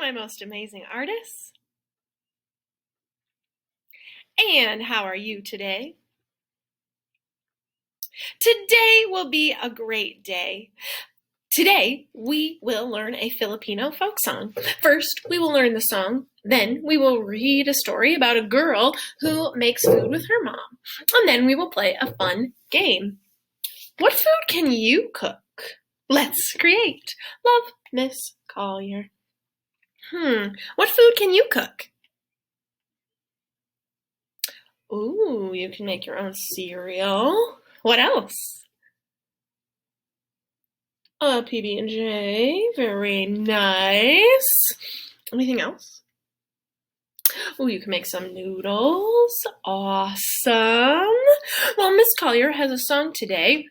my most amazing artists. And how are you today? Today will be a great day. Today, we will learn a Filipino folk song. First, we will learn the song. Then, we will read a story about a girl who makes food with her mom. And then, we will play a fun game. What food can you cook? Let's create. Love, Miss Collier. What food can you cook? Ooh, you can make your own cereal. What else? A PB&J, very nice. Anything else? Oh, you can make some noodles. Awesome. Well, Miss Collier has a song today.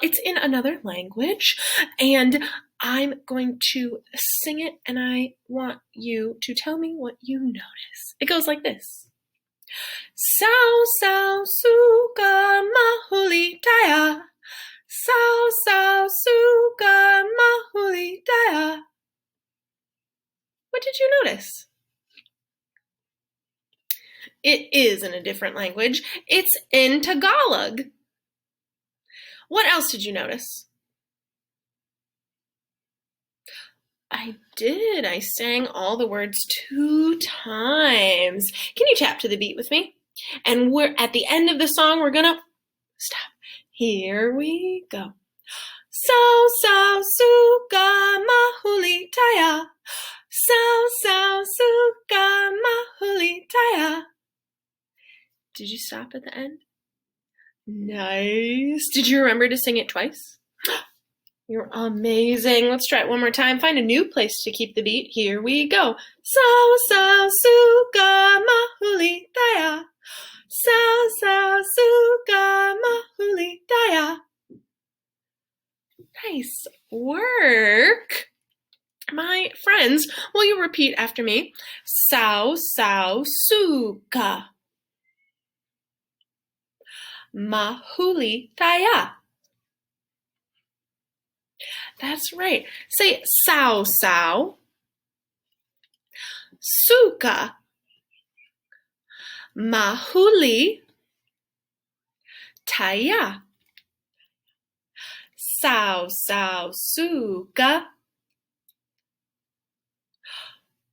It's in another language, and I'm going to sing it, and I want you to tell me what you notice. It goes like this. Sao, sao, suka, mahuli, taya. Sao, sao, suka, mahuli, taya. What did you notice? It is in a different language. It's in Tagalog. What else did you notice? I did. I sang all the words 2 times. Can you tap to the beat with me? And we're at the end of the song, we're gonna stop. Here we go. Sao, sao, suka, mahuli, taya. Sao, sao, suka, mahuli, taya. Did you stop at the end? Nice. Did you remember to sing it twice? You're amazing. Let's try it one more time. Find a new place to keep the beat. Here we go. Sao, sao, suka, mahuli, taya. Sao, sao, suka, mahuli, taya. Nice work. My friends, will you repeat after me? Sao, sao, suka. Mahuli, taya. That's right. Say sao, sao. Suka. Mahuli, taya. Sao, sao, suka.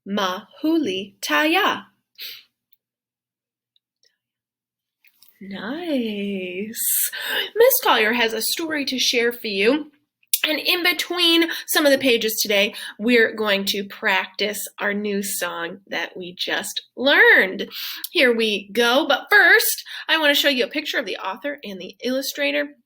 Mahuli, taya. Nice. Miss Collier has a story to share for you. And in between some of the pages today, we're going to practice our new song that we just learned. Here we go. But first, I want to show you a picture of the author and the illustrator.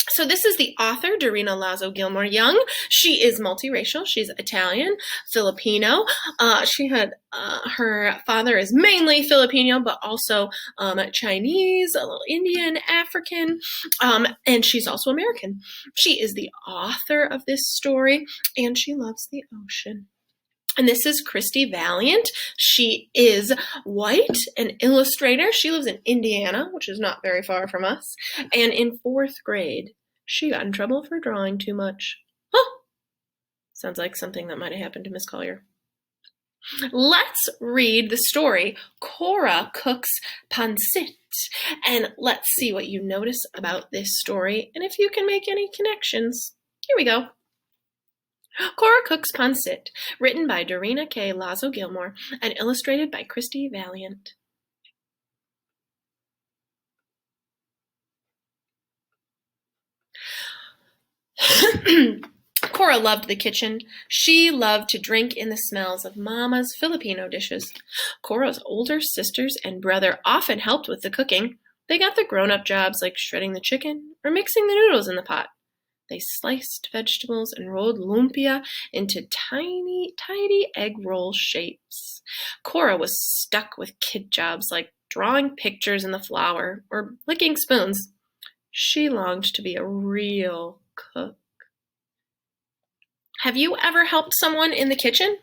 So this is the author, Dorina Lazo Gilmore Young. She is multiracial. She's Italian, Filipino. Her father is mainly Filipino, but also Chinese, a little Indian, African, and she's also American. She is the author of this story, and she loves the ocean. And this is Christy Valiant. She is white, an illustrator. She lives in Indiana, which is not very far from us. And in 4th grade, she got in trouble for drawing too much. Huh. Sounds like something that might have happened to Miss Collier. Let's read the story. Cora cooks pancit. And let's see what you notice about this story and if you can make any connections. Here we go. Cora Cooks Pancit, written by Dorina K. Lazo Gilmore and illustrated by Christy Valiant. Cora loved the kitchen. She loved to drink in the smells of Mama's Filipino dishes. Cora's older sisters and brother often helped with the cooking. They got the grown-up jobs like shredding the chicken or mixing the noodles in the pot. They sliced vegetables and rolled lumpia into tiny, tidy egg roll shapes. Cora was stuck with kid jobs like drawing pictures in the flour or licking spoons. She longed to be a real cook. Have you ever helped someone in the kitchen?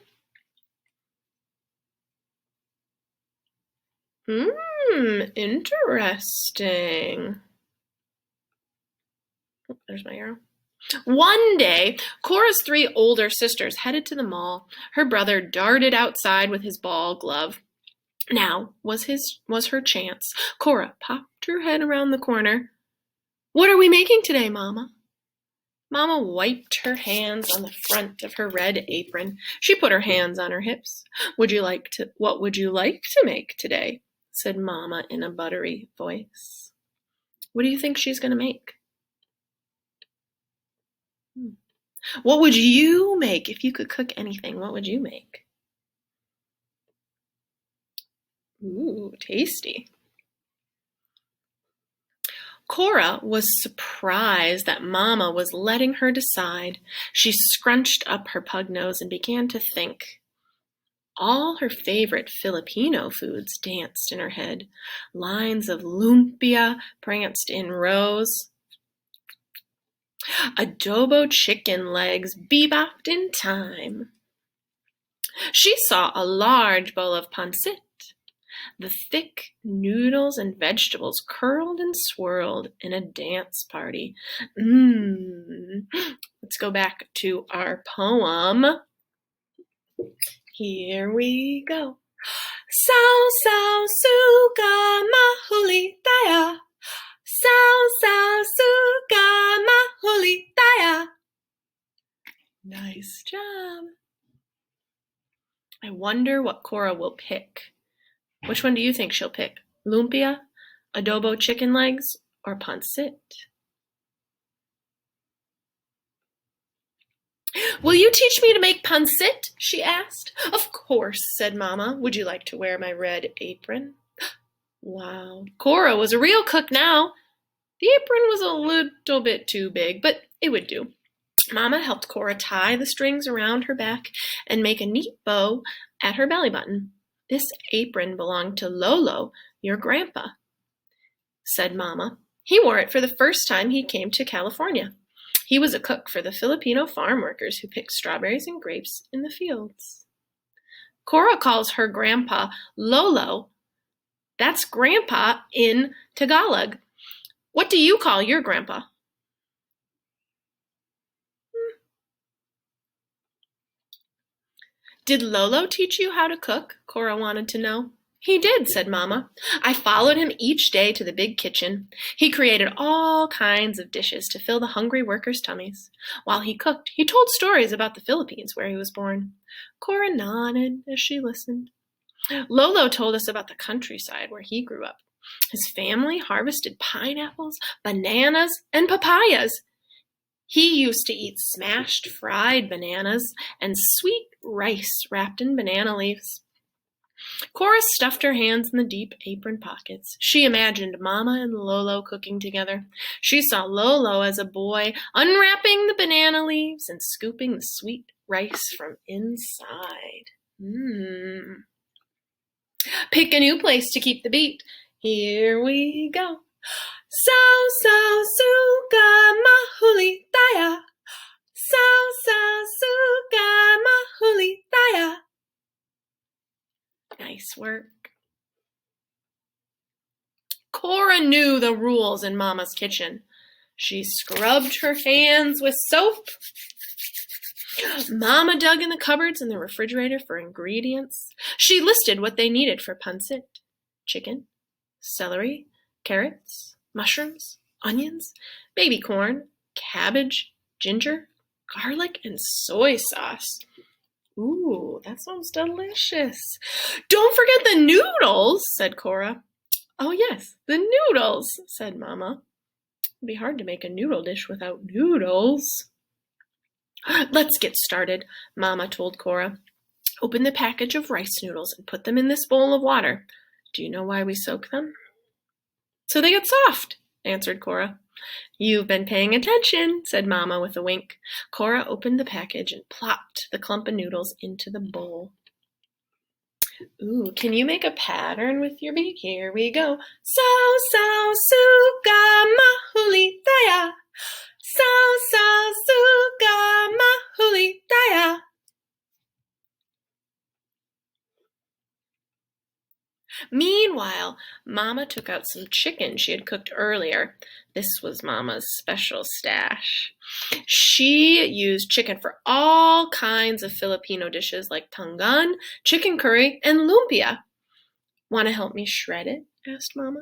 Interesting. Oh, there's my arrow. One day, Cora's three older sisters headed to the mall. Her brother darted outside with his ball glove. Now was her chance. Cora popped her head around the corner. "What are we making today, Mama?" Mama wiped her hands on the front of her red apron. She put her hands on her hips. What would you like to make today?" said Mama in a buttery voice. What do you think she's going to make? What would you make if you could cook anything? What would you make? Ooh, tasty. Cora was surprised that Mama was letting her decide. She scrunched up her pug nose and began to think. All her favorite Filipino foods danced in her head. Lines of lumpia pranced in rows. Adobo chicken legs bebopped in time. She saw a large bowl of pancit. The thick noodles and vegetables curled and swirled in a dance party. Let's go back to our poem. Here we go. Sao sao suka mahulitaya. Sao sao suka mahulitaya. Nice job. I wonder what Cora will pick. Which one do you think she'll pick? Lumpia, adobo chicken legs, or pancit? Will you teach me to make pancit? She asked. Of course, said Mama. Would you like to wear my red apron? Wow, Cora was a real cook now. The apron was a little bit too big, but it would do. Mama helped Cora tie the strings around her back and make a neat bow at her belly button. This apron belonged to Lolo, your grandpa, said Mama. He wore it for the first time he came to California. He was a cook for the Filipino farm workers who picked strawberries and grapes in the fields. Cora calls her grandpa Lolo. That's grandpa in Tagalog. What do you call your grandpa? Did Lolo teach you how to cook? Cora wanted to know. He did, said Mama. I followed him each day to the big kitchen. He created all kinds of dishes to fill the hungry workers' tummies. While he cooked, he told stories about the Philippines where he was born. Cora nodded as she listened. Lolo told us about the countryside where he grew up. His family harvested pineapples, bananas, and papayas. He used to eat smashed fried bananas and sweet rice wrapped in banana leaves. Cora stuffed her hands in the deep apron pockets. She imagined Mama and Lolo cooking together. She saw Lolo as a boy unwrapping the banana leaves and scooping the sweet rice from inside. Pick a new place to keep the beat. Here we go. Sao sao suka mahulitaya. Sao sao suka mahulitaya. Nice work. Cora knew the rules in Mama's kitchen. She scrubbed her hands with soap. Mama dug in the cupboards and the refrigerator for ingredients. She listed what they needed for pancit. Chicken, celery, carrots, mushrooms, onions, baby corn, cabbage, ginger, garlic, and soy sauce. Ooh, that sounds delicious. Don't forget the noodles, said Cora. Oh, yes, the noodles, said Mama. It'd be hard to make a noodle dish without noodles. Let's get started, Mama told Cora. Open the package of rice noodles and put them in this bowl of water. Do you know why we soak them? So they get soft, answered Cora. You've been paying attention, said Mama with a wink. Cora opened the package and plopped the clump of noodles into the bowl. Ooh, can you make a pattern with your beak? Here we go. Sao sao suka mahulitaya. Sao sao suka mahulitaya. Meanwhile, Mama took out some chicken she had cooked earlier. This was Mama's special stash. She used chicken for all kinds of Filipino dishes like tanggan, chicken curry, and lumpia. Want to help me shred it? Asked Mama.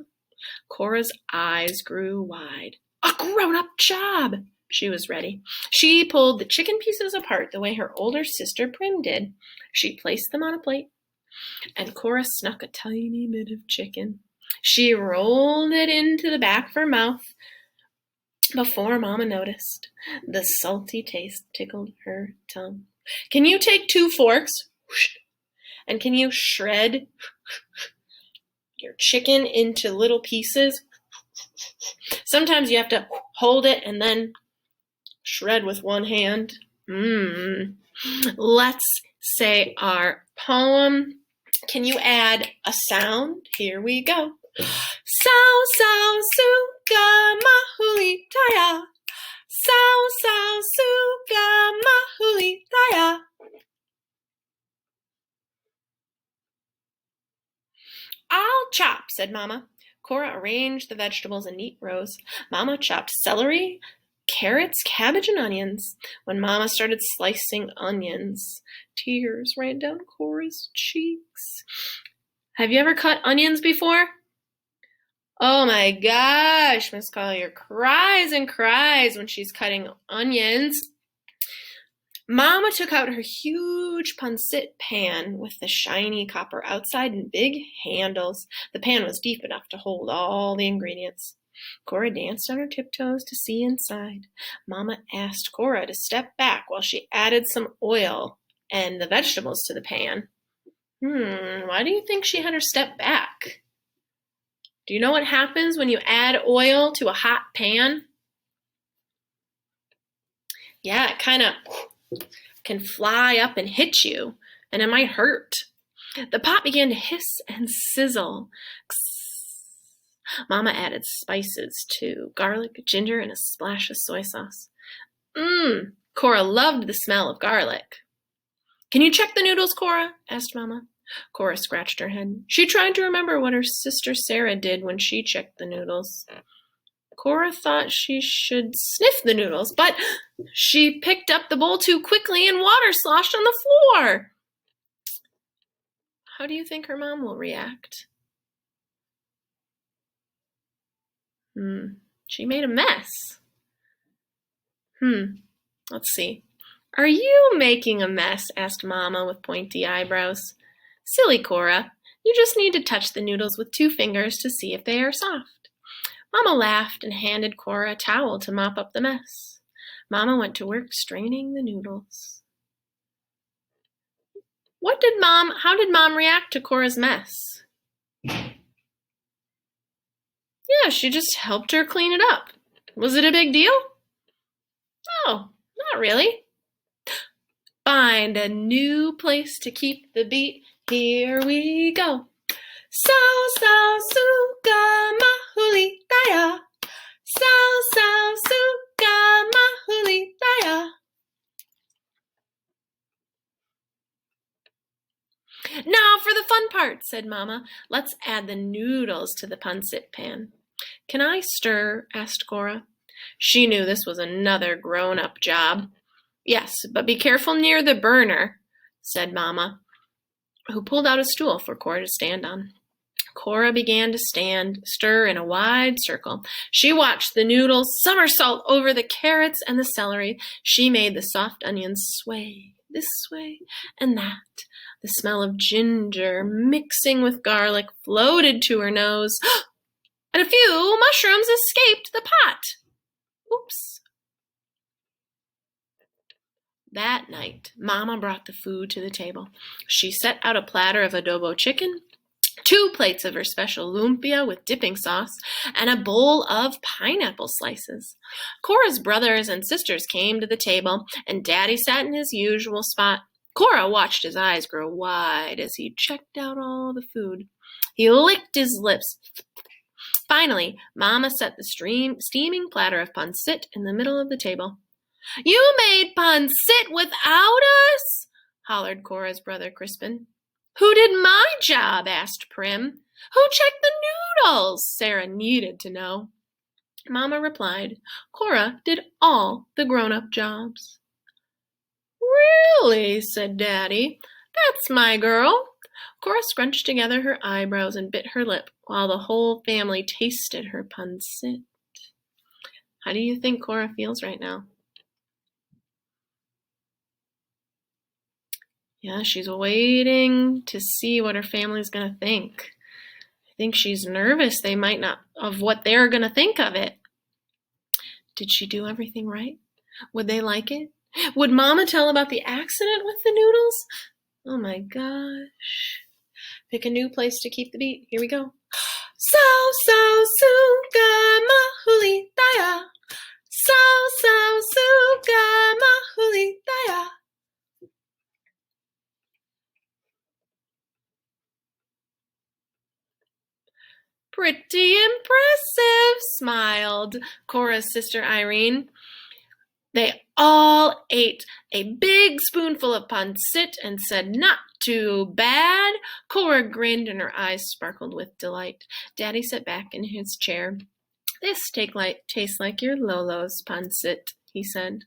Cora's eyes grew wide. A grown-up job! She was ready. She pulled the chicken pieces apart the way her older sister Prim did. She placed them on a plate, and Cora snuck a tiny bit of chicken. She rolled it into the back of her mouth before Mama noticed. The salty taste tickled her tongue. Can you take 2 forks? And can you shred your chicken into little pieces? Sometimes you have to hold it and then shred with one hand. Let's say our poem. Can you add a sound? Here we go. Sao sao suka mahuli taya. Sao sao suka mahuli taya. I'll chop, said Mama. Cora arranged the vegetables in neat rows. Mama chopped celery, carrots, cabbage, and onions. When Mama started slicing onions, tears ran down Cora's cheeks. Have you ever cut onions before? Oh my gosh, Miss Collier cries and cries when she's cutting onions. Mama took out her huge pancit pan with the shiny copper outside and big handles. The pan was deep enough to hold all the ingredients. Cora danced on her tiptoes to see inside. Mama asked Cora to step back while she added some oil and the vegetables to the pan. Why do you think she had her step back? Do you know what happens when you add oil to a hot pan? Yeah, it kind of can fly up and hit you, and it might hurt. The pot began to hiss and sizzle. Mama added spices too, garlic, ginger, and a splash of soy sauce. Cora loved the smell of garlic. Can you check the noodles, Cora? Asked Mama. Cora scratched her head. She tried to remember what her sister Sarah did when she checked the noodles. Cora thought she should sniff the noodles, but she picked up the bowl too quickly and water sloshed on the floor. How do you think her mom will react? She made a mess. Let's see. Are you making a mess? Asked Mama with pointy eyebrows. Silly Cora. You just need to touch the noodles with 2 fingers to see if they are soft. Mama laughed and handed Cora a towel to mop up the mess. Mama went to work straining the noodles. How did Mom react to Cora's mess? Yeah, she just helped her clean it up. Was it a big deal? Oh, not really. Find a new place to keep the beat. Here we go. Sao sao suka mahuli taya. Sao sao suka mahuli taya. Now for the fun part, said Mama. Let's add the noodles to the pancit pan. Can I stir? Asked Cora. She knew this was another grown-up job. Yes, but be careful near the burner, said Mama, who pulled out a stool for Cora to stand on. Cora began to stir in a wide circle. She watched the noodles somersault over the carrots and the celery. She made the soft onions sway this way and that. The smell of ginger mixing with garlic floated to her nose, and a few mushrooms escaped the pot. Oops. That night, Mama brought the food to the table. She set out a platter of adobo chicken, 2 plates of her special lumpia with dipping sauce, and a bowl of pineapple slices. Cora's brothers and sisters came to the table, and Daddy sat in his usual spot. Cora watched his eyes grow wide as he checked out all the food. He licked his lips. Finally, Mama set the steaming platter of pancit in the middle of the table. You made pancit without us? Hollered Cora's brother Crispin. Who did my job? Asked Prim. Who checked the noodles? Sarah needed to know. Mama replied, Cora did all the grown-up jobs. Really? Said Daddy. That's my girl. Cora scrunched together her eyebrows and bit her lip while the whole family tasted her pancit. How do you think Cora feels right now? Yeah, she's waiting to see what her family's going to think. I think she's nervous they might not of what they're going to think of it. Did she do everything right? Would they like it? Would Mama tell about the accident with the noodles? Oh my gosh. Pick a new place to keep the beat. Here we go. So, Suka, mahuli, daya. So, Suka, mahuli, daya. Pretty impressive, smiled Cora's sister Irene. They all ate a big spoonful of pancit and said, not too bad. Cora grinned and her eyes sparkled with delight. Daddy sat back in his chair. This tastes like your Lolo's pancit, he said.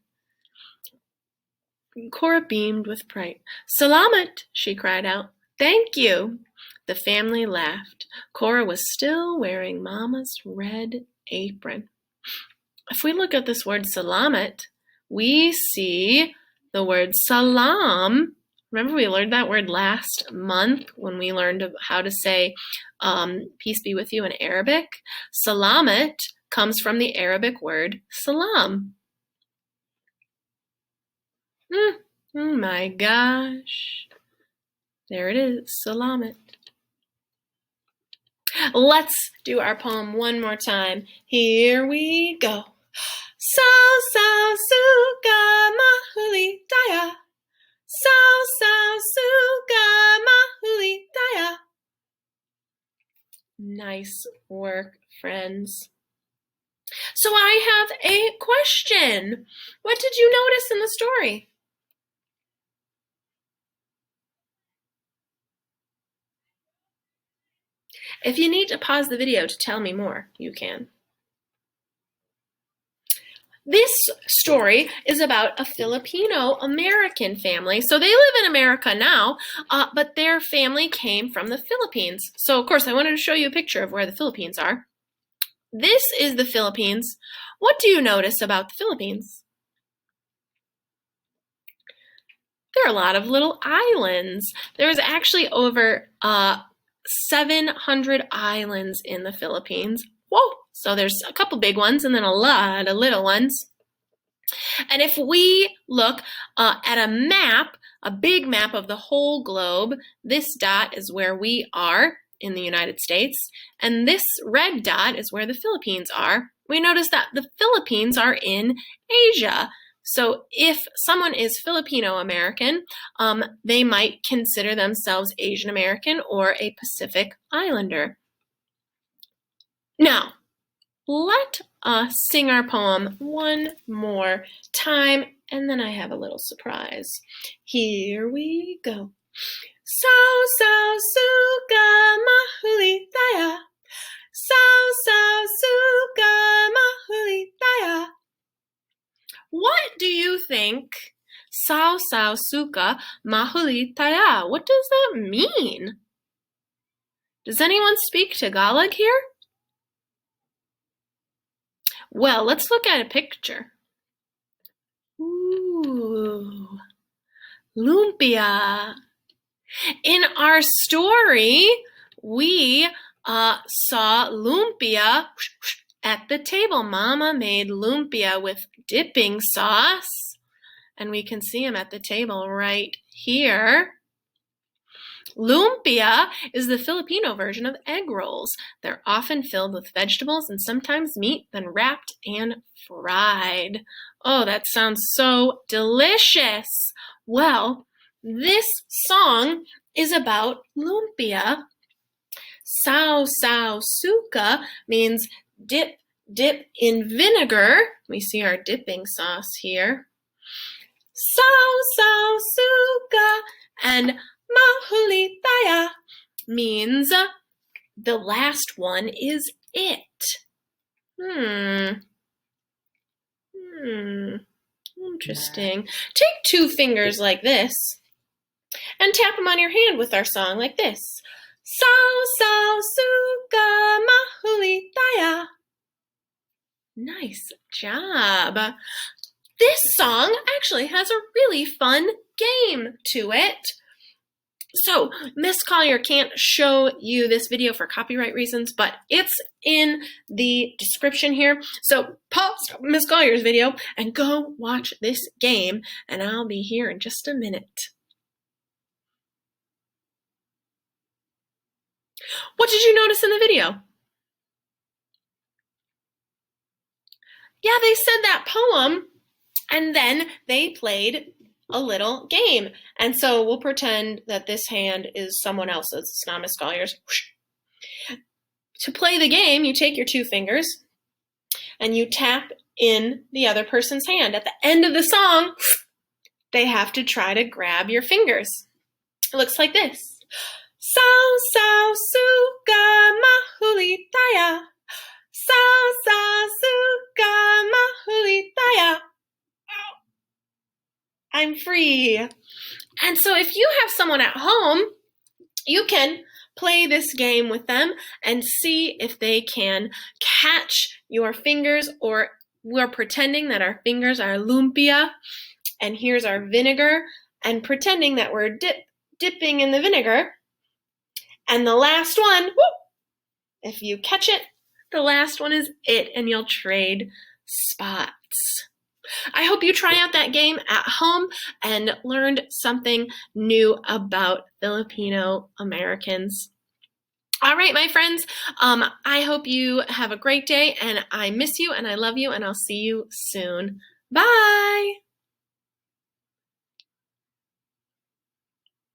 Cora beamed with pride. Salamat, she cried out. Thank you. The family laughed. Cora was still wearing Mama's red apron. If we look at this word salamat, we see the word salam. Remember we learned that word last month when we learned how to say peace be with you in Arabic. Salamat comes from the Arabic word salam. Oh my gosh. There it is, salamat. Let's do our poem one more time. Here we go. So, Suka, mahuli, daya. So, Suka, mahuli, daya. Nice work, friends. So I have a question. What did you notice in the story? If you need to pause the video to tell me more, you can. This story is about a Filipino-American family. So they live in America now, but their family came from the Philippines. So, of course, I wanted to show you a picture of where the Philippines are. This is the Philippines. What do you notice about the Philippines? There are a lot of little islands. There's actually over 700 islands in the Philippines. Whoa! So there's a couple big ones and then a lot of little ones. And if we look at a map, a big map of the whole globe, this dot is where we are in the United States, and this red dot is where the Philippines are. We notice that the Philippines are in Asia. So if someone is Filipino-American, they might consider themselves Asian American or a Pacific Islander. Now, let us sing our poem one more time, and then I have a little surprise. Here we go. So, Suka, mahuli, daya. So, Suka, mahuli, daya. What do you think? Sao, Suka, mahuli, daya. What does that mean? Does anyone speak Tagalog here? Well, let's look at a picture. Ooh, lumpia. In our story, we saw lumpia at the table. Mama made lumpia with dipping sauce, and we can see them at the table right here. Lumpia is the Filipino version of egg rolls. They're often filled with vegetables and sometimes meat, then wrapped and fried. Oh, that sounds so delicious. Well, this song is about lumpia. Sao, Suka means dip in vinegar. We see our dipping sauce here. Sao, Suka, and mahulitaya means the last one is it. Interesting. Take 2 fingers like this and tap them on your hand with our song like this. Sao, sao, suka, mahulitaya. Nice job. This song actually has a really fun game to it. So, Miss Collier can't show you this video for copyright reasons, but it's in the description here. So, pause Miss Collier's video and go watch this game, and I'll be here in just a minute. What did you notice in the video? Yeah, they said that poem, and then they played a little game. And so we'll pretend that this hand is someone else's. It's not Miss Collier's. To play the game, you take your 2 fingers and you tap in the other person's hand. At the end of the song, they have to try to grab your fingers. It looks like this. Sao, sao, suka, mahulitaya. Sao, sao, suka, mahulitaya. I'm free. And so if you have someone at home, you can play this game with them and see if they can catch your fingers, or we're pretending that our fingers are lumpia, and here's our vinegar, and pretending that we're dipping in the vinegar. And the last one, whoop, if you catch it, the last one is it, and you'll trade spots. I hope you try out that game at home and learned something new about Filipino Americans. All right, my friends, I hope you have a great day, and I miss you, and I love you, and I'll see you soon. Bye!